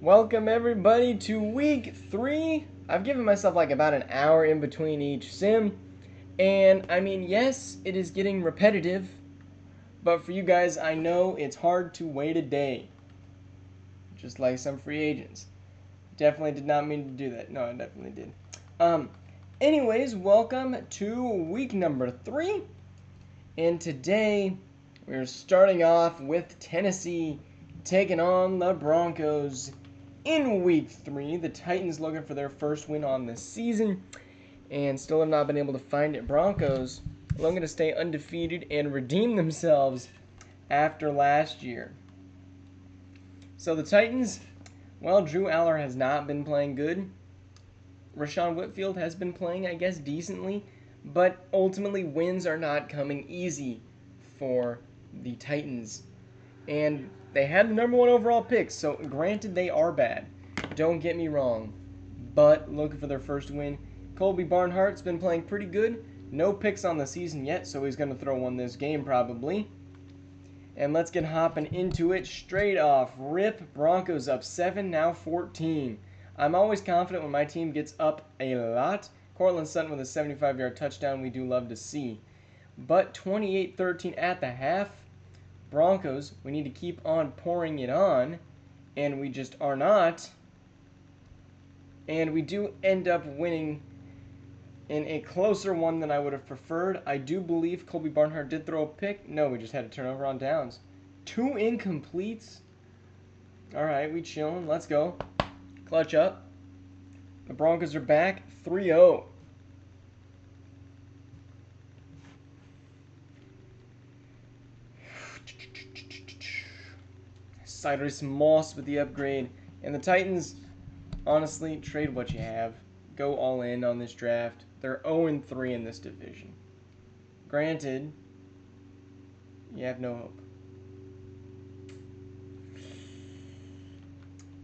Welcome everybody to week 3. I've given myself like about an hour in between each sim. And I mean, yes, it is getting repetitive. But for you guys, I know it's hard to wait a day. Just like some free agents. Definitely did not mean to do that. No, I definitely did. Anyways, welcome to week number 3. And today, we're starting off with Tennessee taking on the Broncos. In week 3, the Titans looking for their first win on the season and still have not been able to find it. Broncos looking to stay undefeated and redeem themselves after last year. So the Titans, well, Drew Aller has not been playing good. Rashawn Whitfield has been playing, I guess, decently, but ultimately wins are not coming easy for the Titans. And they had the number 1 overall pick, so granted they are bad. Don't get me wrong. But looking for their first win. Colby Barnhart's been playing pretty good. No picks on the season yet, so he's going to throw one this game probably. And let's get hopping into it straight off. Rip, Broncos up 7, now 14. I'm always confident when my team gets up a lot. Cortland Sutton with a 75-yard touchdown we do love to see. But 28-13 at the half. Broncos, we need to keep on pouring it on, and we just are not. And we do end up winning in a closer one than I would have preferred. I do believe Colby Barnhart did throw a pick. No, we just had a turnover on downs. 2 incompletes. All right, we chilling. Let's go. Clutch up. The Broncos are back 3-0. Cyrus Moss with the upgrade. And the Titans, honestly, trade what you have. Go all in on this draft. They're 0-3 in this division. Granted, you have no hope.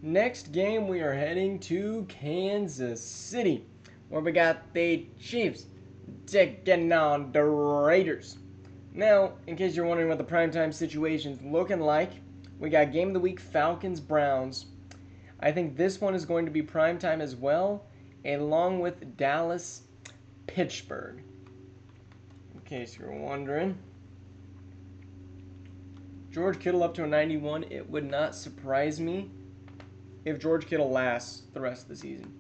Next game, we are heading to Kansas City, where we got the Chiefs taking on the Raiders. Now, in case you're wondering what the primetime situation's looking like, we got Game of the Week, Falcons-Browns. I think this one is going to be primetime as well, along with Dallas-Pittsburgh. In case you're wondering. George Kittle up to a 91. It would not surprise me if George Kittle lasts the rest of the season.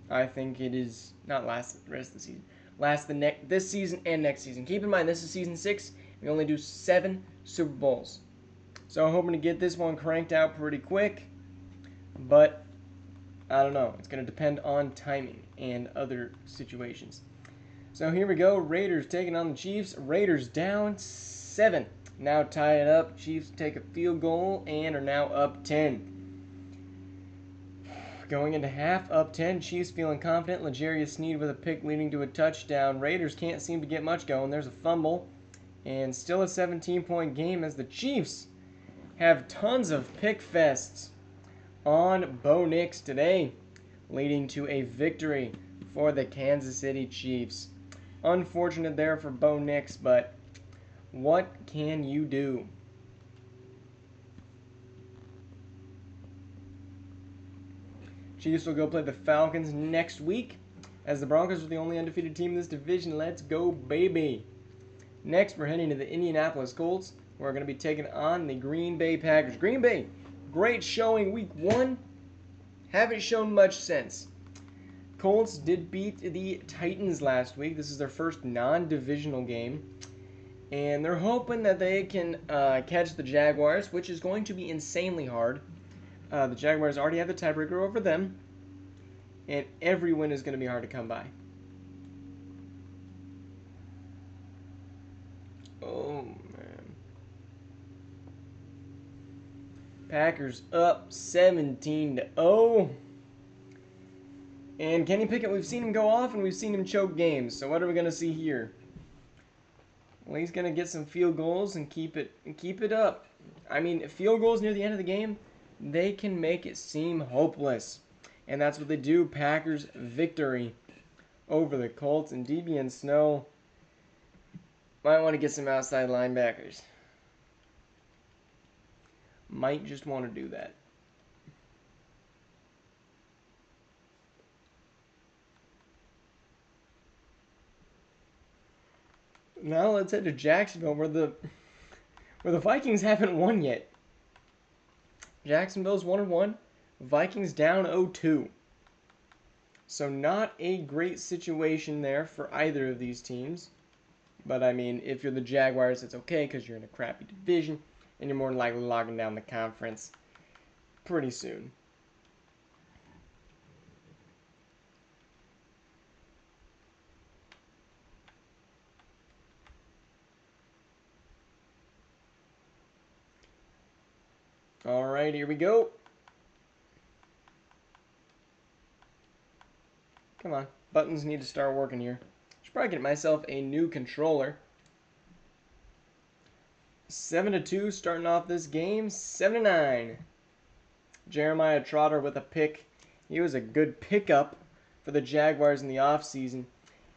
I think it is not last the rest of the season. Last this season and next season. Keep in mind, this is season 6. We only do 7 Super Bowls. So I'm hoping to get this one cranked out pretty quick. But I don't know. It's going to depend on timing and other situations. So here we go. Raiders taking on the Chiefs. Raiders down 7. Now tie it up. Chiefs take a field goal and are now up 10. Going into half, up 10. Chiefs feeling confident. L'Jarius Sneed with a pick leading to a touchdown. Raiders can't seem to get much going. There's a fumble. And still a 17-point game as the Chiefs have tons of pick fests on Bo Nix today, leading to a victory for the Kansas City Chiefs. Unfortunate there for Bo Nix, but what can you do? Chiefs will go play the Falcons next week, as the Broncos are the only undefeated team in this division. Let's go, baby. Next, we're heading to the Indianapolis Colts. We're going to be taking on the Green Bay Packers. Green Bay, great showing week 1. Haven't shown much since. Colts did beat the Titans last week. This is their first non-divisional game. And they're hoping that they can catch the Jaguars, which is going to be insanely hard. The Jaguars already have the tiebreaker over them. And every win is going to be hard to come by. Oh, man. Packers up 17-0. And Kenny Pickett, we've seen him go off and we've seen him choke games. So what are we going to see here? Well, he's going to get some field goals and keep it up. I mean, field goals near the end of the game, they can make it seem hopeless. And that's what they do. Packers victory over the Colts. And DB Snow might want to get some outside linebackers. Might just want to do that. Now let's head to Jacksonville where the Vikings haven't won yet. Jacksonville's 1-1. Vikings down 0-2. So not a great situation there for either of these teams. But I mean, if you're the Jaguars, it's okay because you're in a crappy division and you're more than likely locking down the conference pretty soon. All right, here we go. Come on, buttons need to start working here. Should probably get myself a new controller. 7-2 starting off this game. 7-9. Jeremiah Trotter with a pick. He was a good pickup for the Jaguars in the offseason.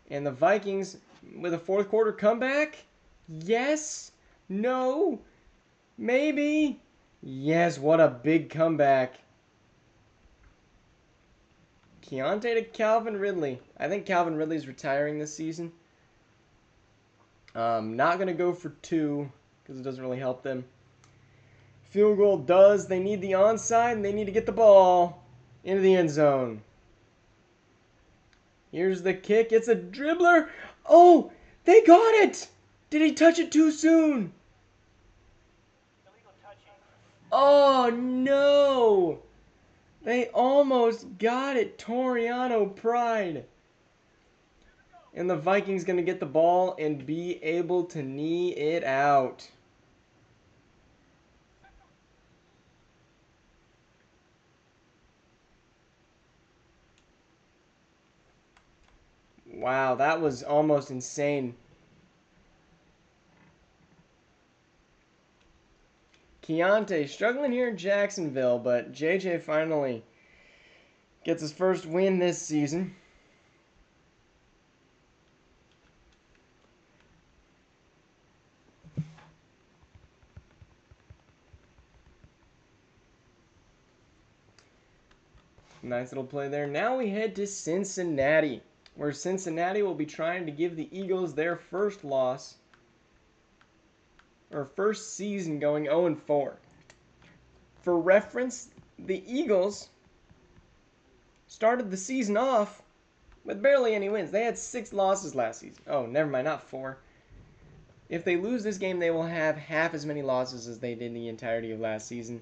And the Vikings with a fourth quarter comeback? Yes? No? Maybe? Yes, what a big comeback. Keontae to Calvin Ridley. I think Calvin Ridley's retiring this season. Not going to go for 2 because it doesn't really help them. Field goal does. They need the onside and they need to get the ball into the end zone. Here's the kick. It's a dribbler. Oh, they got it. Did he touch it too soon? Oh, no. They almost got it. Toriano Pride. And the Vikings going to get the ball and be able to knee it out. Wow, that was almost insane. Keontae struggling here in Jacksonville, but JJ finally gets his first win this season. Nice little play there. Now we head to Cincinnati, where Cincinnati will be trying to give the Eagles their first loss, or first season going 0-4. For reference, the Eagles started the season off with barely any wins. They had 6 losses last season. Oh, never mind, not 4. If they lose this game, they will have half as many losses as they did in the entirety of last season,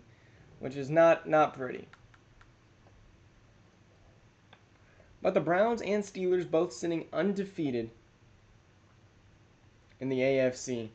which is not pretty. But the Browns and Steelers both sitting undefeated in the AFC.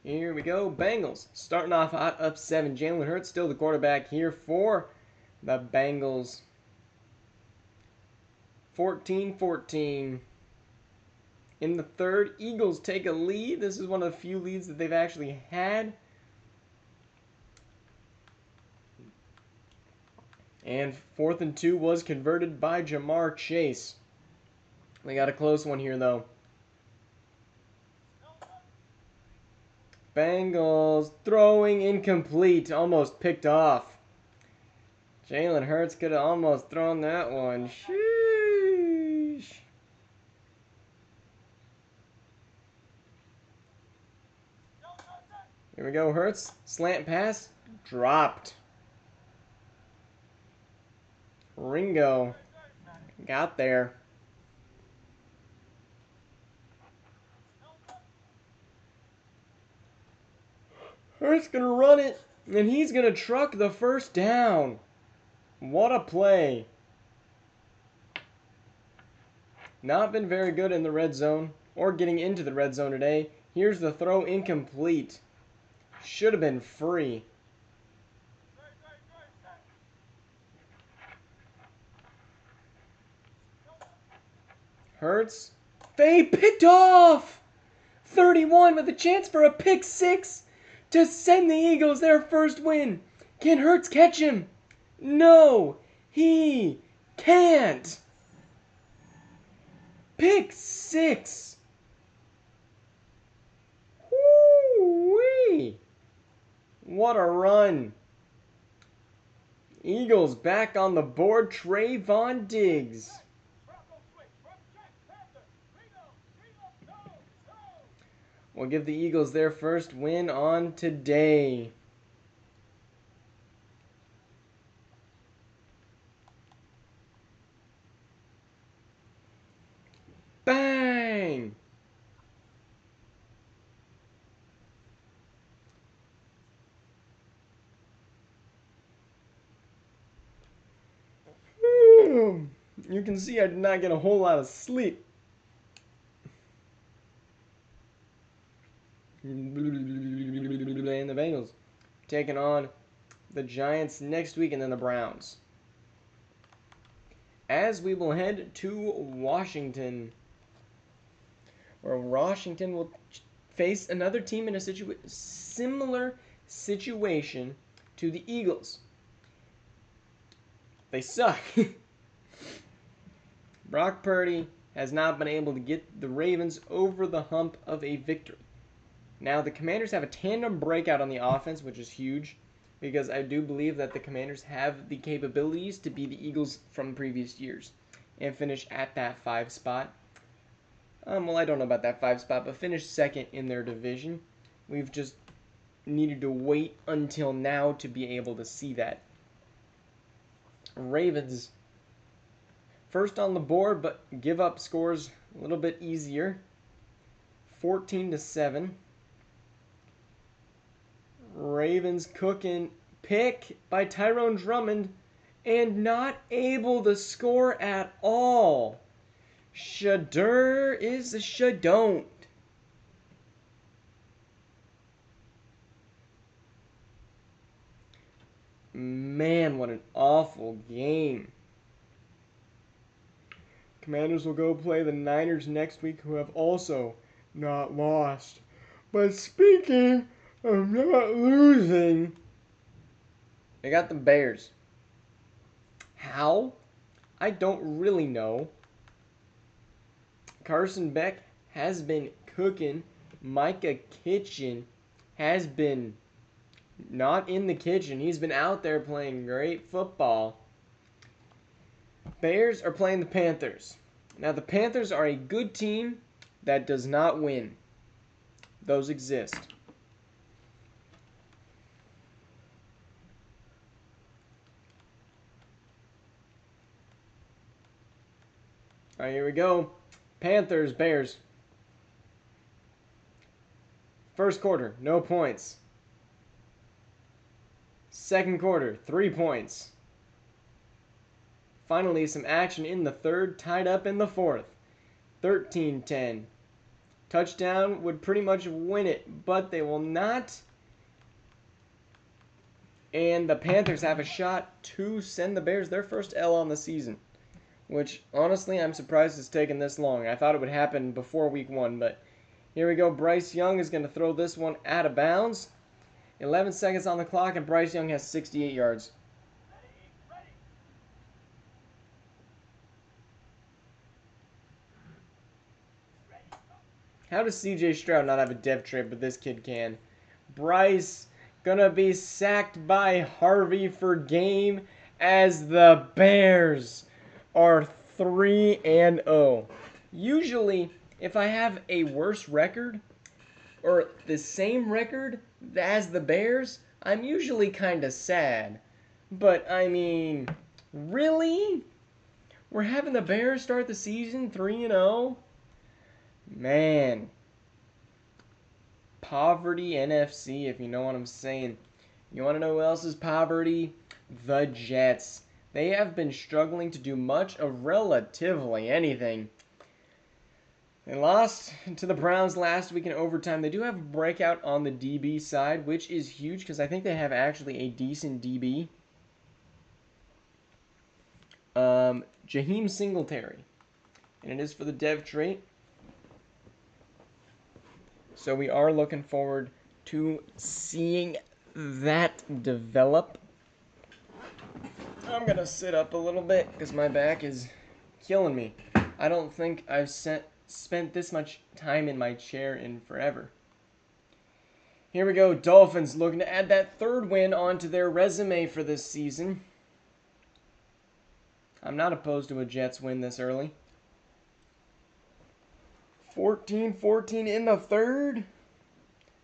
Here we go. Bengals starting off hot, up 7. Jalen Hurts still the quarterback here for the Bengals. 14-14. In the third, Eagles take a lead. This is one of the few leads that they've actually had. And 4th and 2 was converted by Jamar Chase. They got a close one here, though. Bengals throwing incomplete. Almost picked off. Jalen Hurts could have almost thrown that one. Sheesh. Here we go, Hurts. Slant pass. Dropped. Ringo got there. Hurts gonna run it, and he's gonna truck the first down. What a play. Not been very good in the red zone or getting into the red zone today. Here's the throw incomplete. Should have been free. Hurts. They picked off! 31 with a chance for a pick six to send the Eagles their first win. Can Hurts catch him? No, he can't. Pick six. Woo-wee. What a run. Eagles back on the board. Trayvon Diggs. We'll give the Eagles their first win on today. Bang! You can see I did not get a whole lot of sleep. And the Bengals taking on the Giants next week and then the Browns. As we will head to Washington, where Washington will face another team in a similar situation to the Eagles. They suck. Brock Purdy has not been able to get the Ravens over the hump of a victory. Now, the Commanders have a tandem breakout on the offense, which is huge, because I do believe that the Commanders have the capabilities to be the Eagles from previous years and finish at that 5 spot. Well, I don't know about that 5 spot, but finish second in their division. We've just needed to wait until now to be able to see that. Ravens first on the board, but give up scores a little bit easier. 14-7. Ravens cooking. Pick by Tyrone Drummond and not able to score at all. Shadur is a shadon't. Man, what an awful game. Commanders will go play the Niners next week, who have also not lost. But speaking of not losing, they got the Bears. How? I don't really know. Carson Beck has been cooking. Micah Kitchen has been not in the kitchen. He's been out there playing great football. Bears are playing the Panthers. Now, the Panthers are a good team that does not win. Those exist. All right, here we go. Panthers, Bears. First quarter, no points. Second quarter, 3 points. Finally, some action in the third, tied up in the fourth. 13-10. Touchdown would pretty much win it, but they will not. And the Panthers have a shot to send the Bears their first L on the season. Which, honestly, I'm surprised it's taken this long. I thought it would happen before week 1, but here we go. Bryce Young is going to throw this one out of bounds. 11 seconds on the clock, and Bryce Young has 68 yards. How does C.J. Stroud not have a depth trait, but this kid can? Bryce gonna be sacked by Harvey for game as the Bears are 3-0. Usually, if I have a worse record or the same record as the Bears, I'm usually kind of sad. But, I mean, really? We're having the Bears start the season 3-0? Man. Poverty NFC, if you know what I'm saying. You want to know who else is poverty? The Jets. They have been struggling to do much of relatively anything. They lost to the Browns last week in overtime. They do have a breakout on the DB side, which is huge because I think they have actually a decent DB. Jaheim Singletary. and it is for the dev trait. So we are looking forward to seeing that develop. I'm gonna sit up a little bit because my back is killing me. I don't think I've spent this much time in my chair in forever. Here we go. Dolphins looking to add that third win onto their resume for this season. I'm not opposed to a Jets win this early. 14-14 in the third.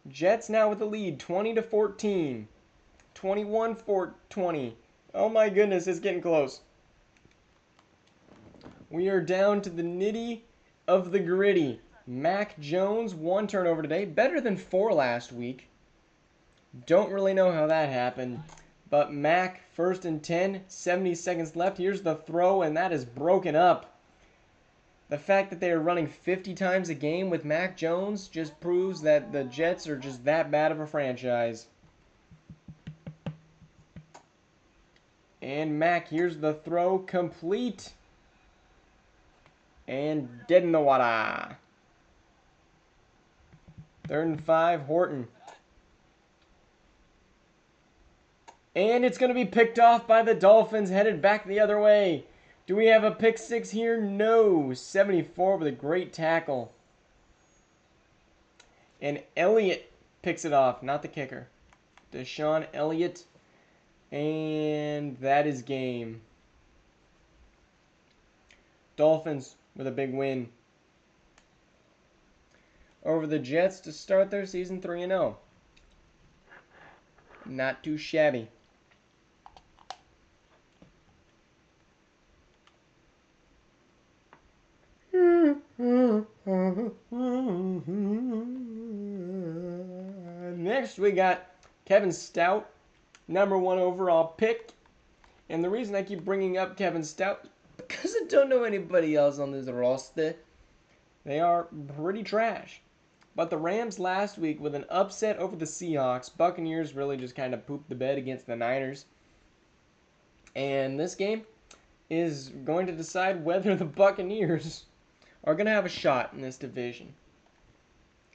Jets now with the lead, 20-14. 21-20. Oh my goodness, it's getting close. We are down to the nitty of the gritty. Mac Jones, 1 turnover today. Better than 4 last week. Don't really know how that happened. But Mac, 1st and 10, 70 seconds left. Here's the throw, and that is broken up. The fact that they are running 50 times a game with Mac Jones just proves that the Jets are just that bad of a franchise. And Mac, here's the throw, complete. And dead in the water. 3rd and 5, Horton. And it's going to be picked off by the Dolphins, headed back the other way. Do we have a pick 6 here? No. 74 with a great tackle. And Elliott picks it off, not the kicker. Deshaun Elliott. And that is game. Dolphins with a big win over the Jets to start their season 3-0. Not too shabby. Next we got Kevin Stout, #1 overall pick. And the reason I keep bringing up Kevin Stout is because I don't know anybody else on this roster. They are pretty trash. But the Rams last week with an upset over the Seahawks. Buccaneers really just kind of pooped the bed against the Niners. And this game is going to decide whether the Buccaneers are going to have a shot in this division.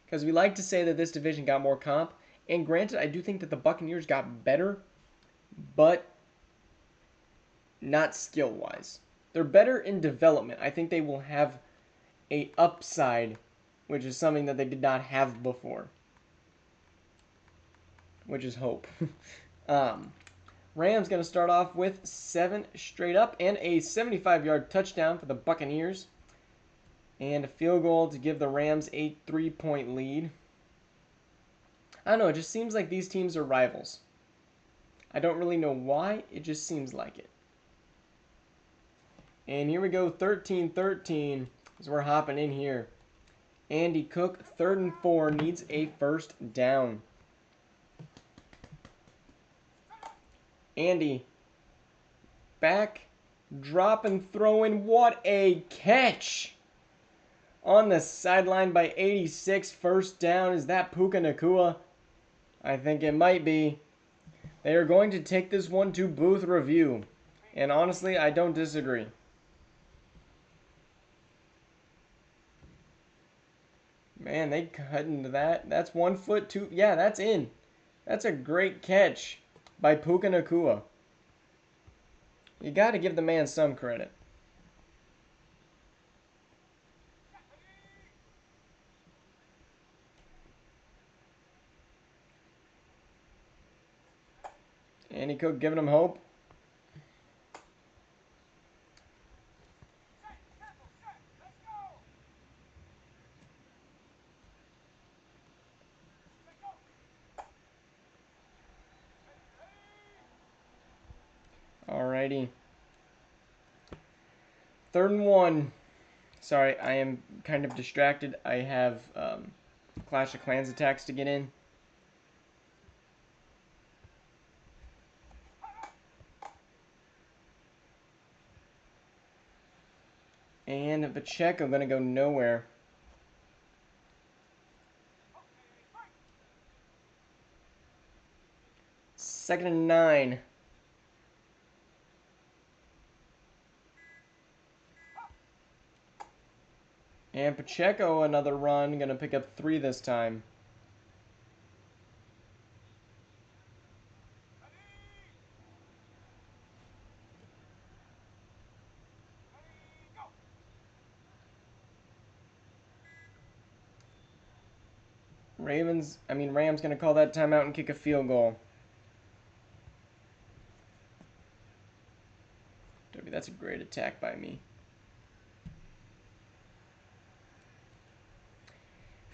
Because we like to say that this division got more comp. And granted, I do think that the Buccaneers got better, but not skill-wise. They're better in development. I think they will have a upside, which is something that they did not have before, which is hope. Rams going to start off with 7 straight up and a 75-yard touchdown for the Buccaneers. And a field goal to give the Rams a 3-point lead. I don't know, it just seems like these teams are rivals. I don't really know why, it just seems like it. And here we go, 13-13 as we're hopping in here. Andy Cook, 3rd and 4, needs a 1st down. Andy, back, drop and throw in. What a catch! On the sideline by 86, 1st down. Is that Puka Nacua? I think it might be. They are going to take this one to booth review. And honestly, I don't disagree. Man, they cut into that. That's 1 foot, 2. Yeah, that's in. That's a great catch by Puka Nacua. You got to give the man some credit. Andy Cook giving him hope. Alrighty. 3rd and 1. Sorry, I am kind of distracted. I have Clash of Clans attacks to get in. And Pacheco going to go nowhere. Second and 9. And Pacheco, another run. Going to pick up 3 this time. Rams going to call that timeout and kick a field goal. That's a great attack by me.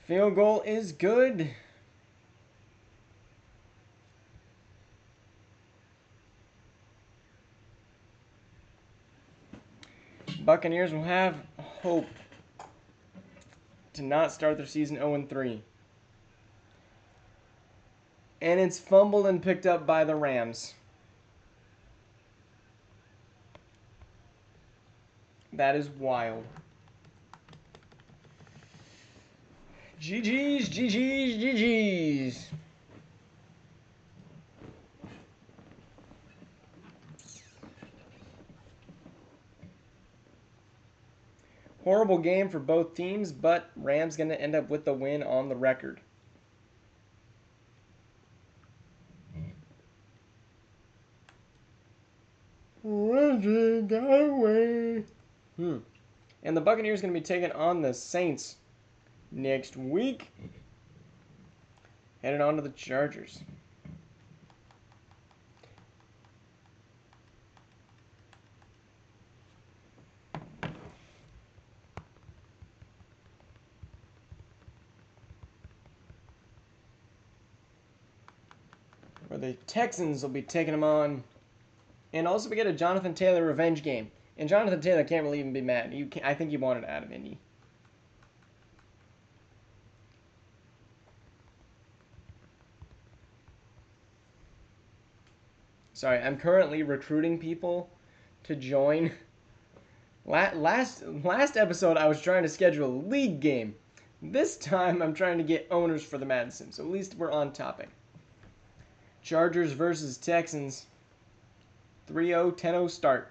Field goal is good. Buccaneers will have hope to not start their season 0-3. And it's fumbled and picked up by the Rams. That is wild. GG's, GG's, GG's. Horrible game for both teams, but Rams going to end up with the win on the record. And the Buccaneers going to be taking on the Saints next week. Headed on to the Chargers. Where the Texans will be taking them on. And also we get a Jonathan Taylor revenge game. And Jonathan Taylor can't really even be mad. I think he wanted out of Indy. Sorry, I'm currently recruiting people to join. Last episode, I was trying to schedule a league game. This time, I'm trying to get owners for the Madden Sim, so at least we're on topic. Chargers versus Texans. 3-0, 10-0 start.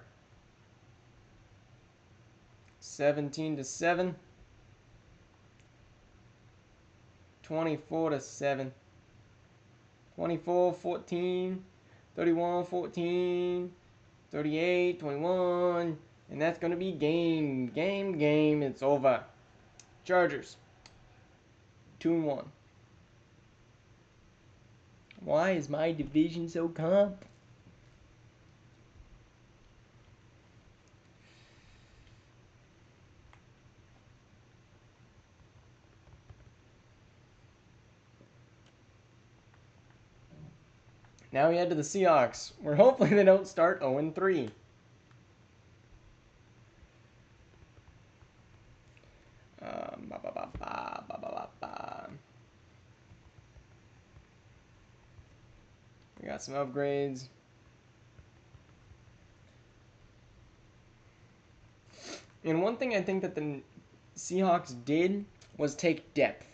17-7. 24-7. 24-14. 31-14. 38-21. And that's going to be game. It's over. Chargers. 2-1. Why is my division so comp? Now we head to the Seahawks, where hopefully they don't start 0-3. We got some upgrades. And one thing I think that the Seahawks did was take depth.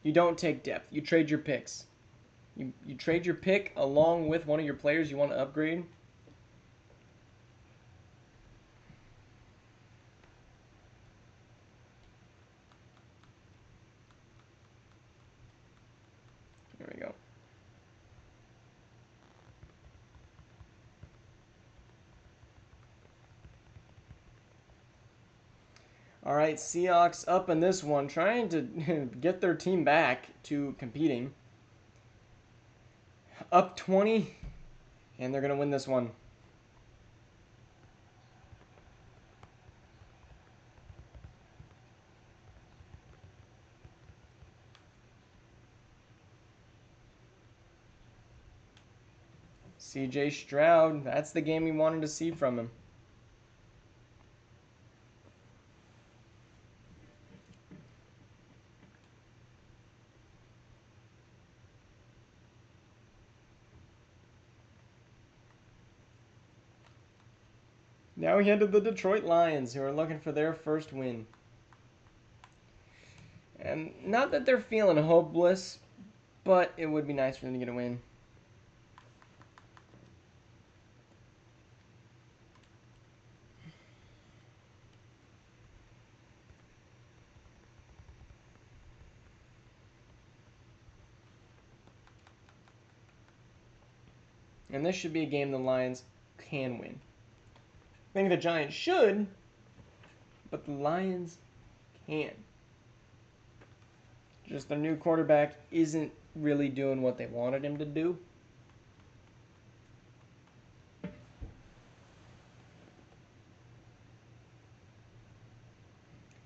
You don't take depth. You trade your picks. You trade your pick along with one of your players you want to upgrade. There we go. All right, Seahawks up in this one, trying to get their team back to competing. Up 20, and they're going to win this one. CJ Stroud, that's the game we wanted to see from him. Now we head to the Detroit Lions, who are looking for their first win. And not that they're feeling hopeless, but it would be nice for them to get a win. And this should be a game the Lions can win. I think the Giants should, but the Lions can. Just their new quarterback isn't really doing what they wanted him to do.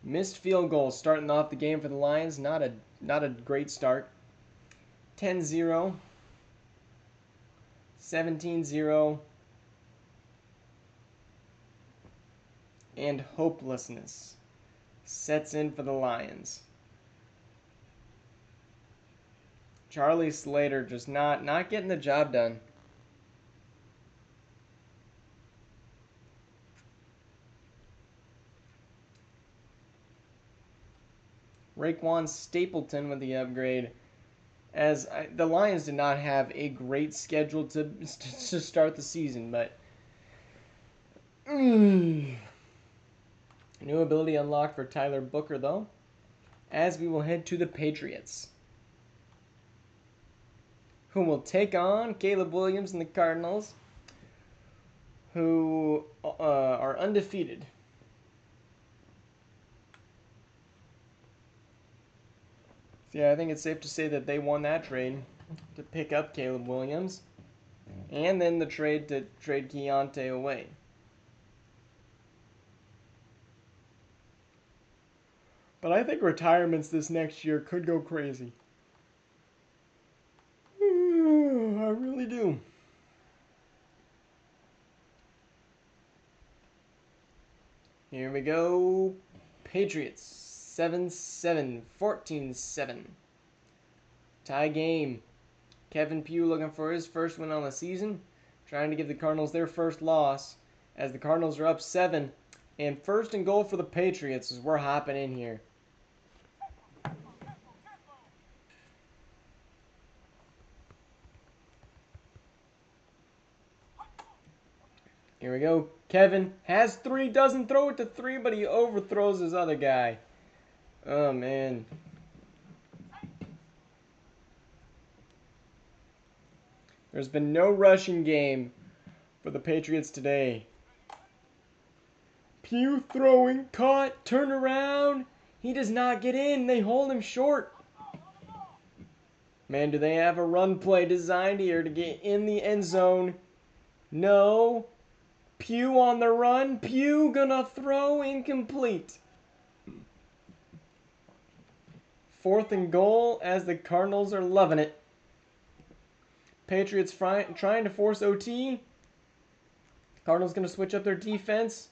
Missed field goals starting off the game for the Lions. Not a great start. 10-0. 17-0. And hopelessness sets in for the Lions. Charlie Slater just not getting the job done. Raekwon Stapleton with the upgrade. The Lions did not have a great schedule to start the season, but new ability unlocked for Tyler Booker, though, as we will head to the Patriots, who will take on Caleb Williams and the Cardinals, who are undefeated. So yeah, I think it's safe to say that they won that trade to pick up Caleb Williams, and then the trade to trade Keontae away. But I think retirements this next year could go crazy. I really do. Here we go. Patriots 7-7, 14-7. Tie game. Kevin Pugh looking for his first win on the season, trying to give the Cardinals their first loss, as the Cardinals are up 7. And first and goal for the Patriots as we're hopping in here. Here we go. Kevin has 3, doesn't throw it to 3, but he overthrows his other guy. Oh, man. There's been no rushing game for the Patriots today. Pugh throwing, caught, turn around. He does not get in. They hold him short. Man, do they have a run play designed here to get in the end zone? No. Pugh on the run. Pugh gonna throw, incomplete. 4th and goal as the Cardinals are loving it. Patriots trying to force OT. Cardinals gonna switch up their defense.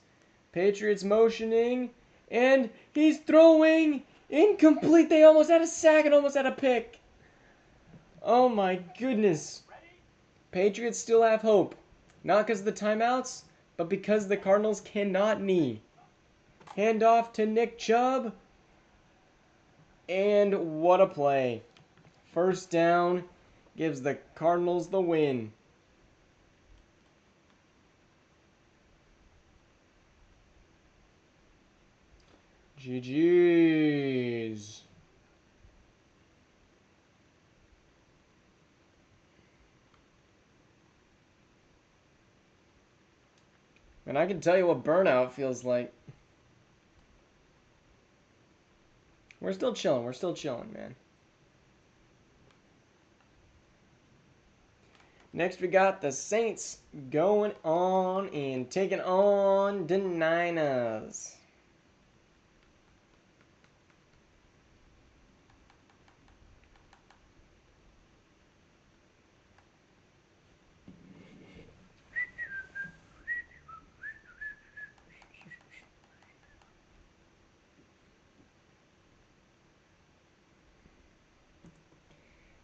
Patriots motioning. And he's throwing. Incomplete. They almost had a sack and almost had a pick. Oh my goodness. Patriots still have hope. Not because of the timeouts, but because the Cardinals cannot knee. Handoff to Nick Chubb. And what a play. First down gives the Cardinals the win. GG's. And I can tell you what burnout feels like. We're still chilling. We're still chilling, man. Next, we got the Saints going on and taking on the Niners.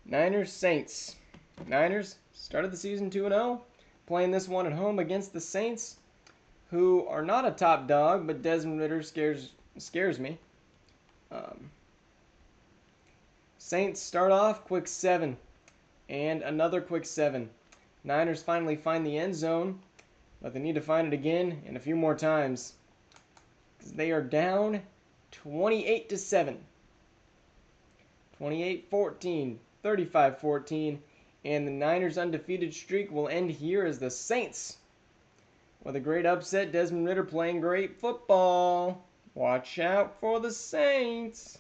Niners Saints. Niners started the season 2-0, playing this one at home against the Saints, who are not a top dog, but Desmond Ridder scares me. Saints start off quick 7, and another quick 7. Niners finally find the end zone, but they need to find it again and a few more times, because they are down 28-7. 28-14, 35-14, And the Niners' undefeated streak will end here as the Saints, with a great upset, Desmond Ridder playing great football. Watch out for the Saints.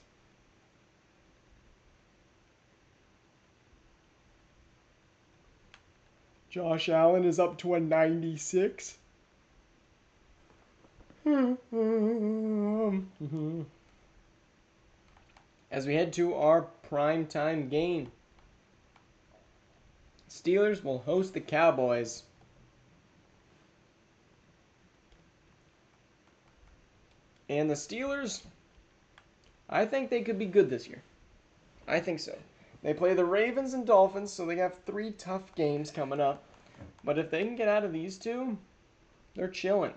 Josh Allen is up to a 96. As we head to our primetime game, Steelers will host the Cowboys. And the Steelers, I think they could be good this year. I think so. They play the Ravens and Dolphins, so they have 3 tough games coming up. But if they can get out of these 2, they're chilling.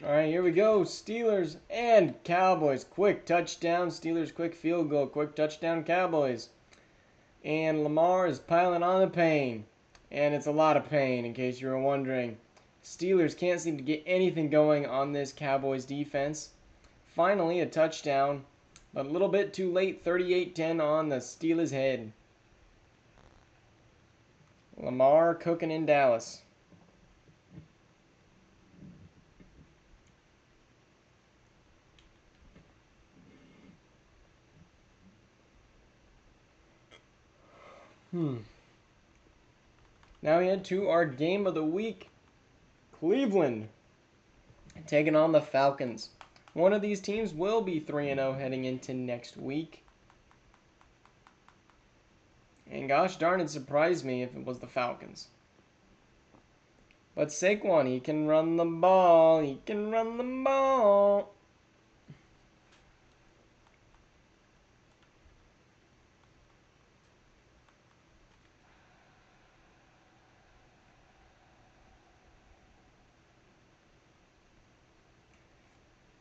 All right, here we go. Steelers and Cowboys. Quick touchdown. Steelers quick field goal. Quick touchdown Cowboys. And Lamar is piling on the pain. And it's a lot of pain, in case you were wondering. Steelers can't seem to get anything going on this Cowboys defense. Finally, a touchdown. But a little bit too late. 38-10 on the Steelers' head. Lamar cooking in Dallas. Now we head to our game of the week. Cleveland taking on the Falcons. One of these teams will be 3-0 heading into next week. And gosh darn, it surprised me if it was the Falcons. But Saquon, he can run the ball. He can run the ball.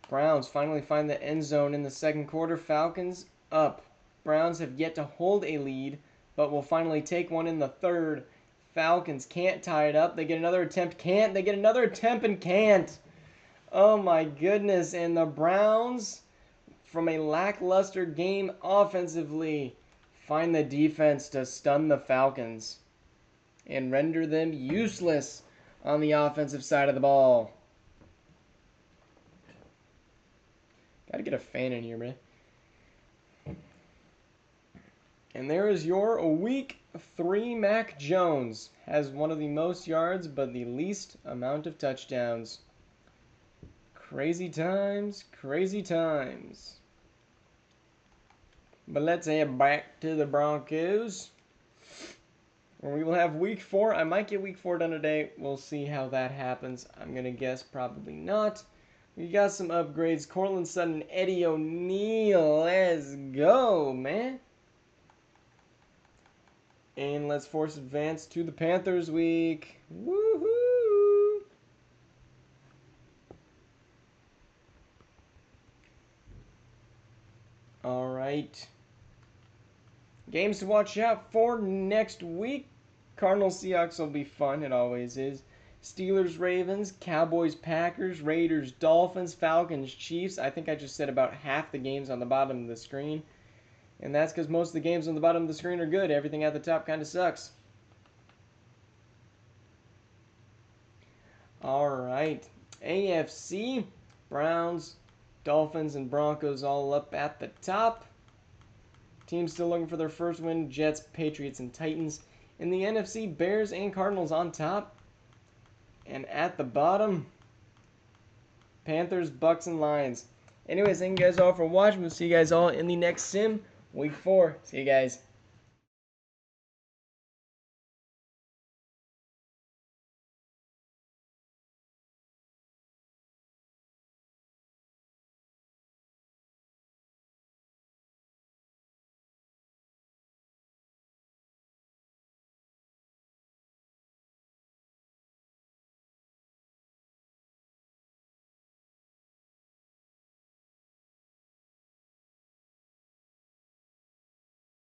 Browns finally find the end zone in the second quarter. Falcons up. Browns have yet to hold a lead, but will finally take one in the third. Falcons can't tie it up. They get another attempt. Can't. They get another attempt and can't. Oh my goodness. And the Browns, from a lackluster game offensively, find the defense to stun the Falcons and render them useless on the offensive side of the ball. Gotta get a fan in here, man. And there is your week 3 Mac Jones. Has one of the most yards, but the least amount of touchdowns. Crazy times, crazy times. But let's head back to the Broncos, where we will have week 4. I might get week 4 done today. We'll see how that happens. I'm going to guess probably not. We got some upgrades. Cortland Sutton, Eddie O'Neal. Let's go, man. And let's force advance to the Panthers week. Woohoo! All right. Games to watch out for next week. Cardinals Seahawks will be fun. It always is. Steelers, Ravens, Cowboys, Packers, Raiders, Dolphins, Falcons, Chiefs. I think I just said about half the games on the bottom of the screen. And that's because most of the games on the bottom of the screen are good. Everything at the top kind of sucks. All right. AFC, Browns, Dolphins, and Broncos all up at the top. Teams still looking for their first win. Jets, Patriots, and Titans. In the NFC, Bears and Cardinals on top. And at the bottom, Panthers, Bucks, and Lions. Anyways, thank you guys all for watching. We'll see you guys all in the next sim, week 4. See you guys.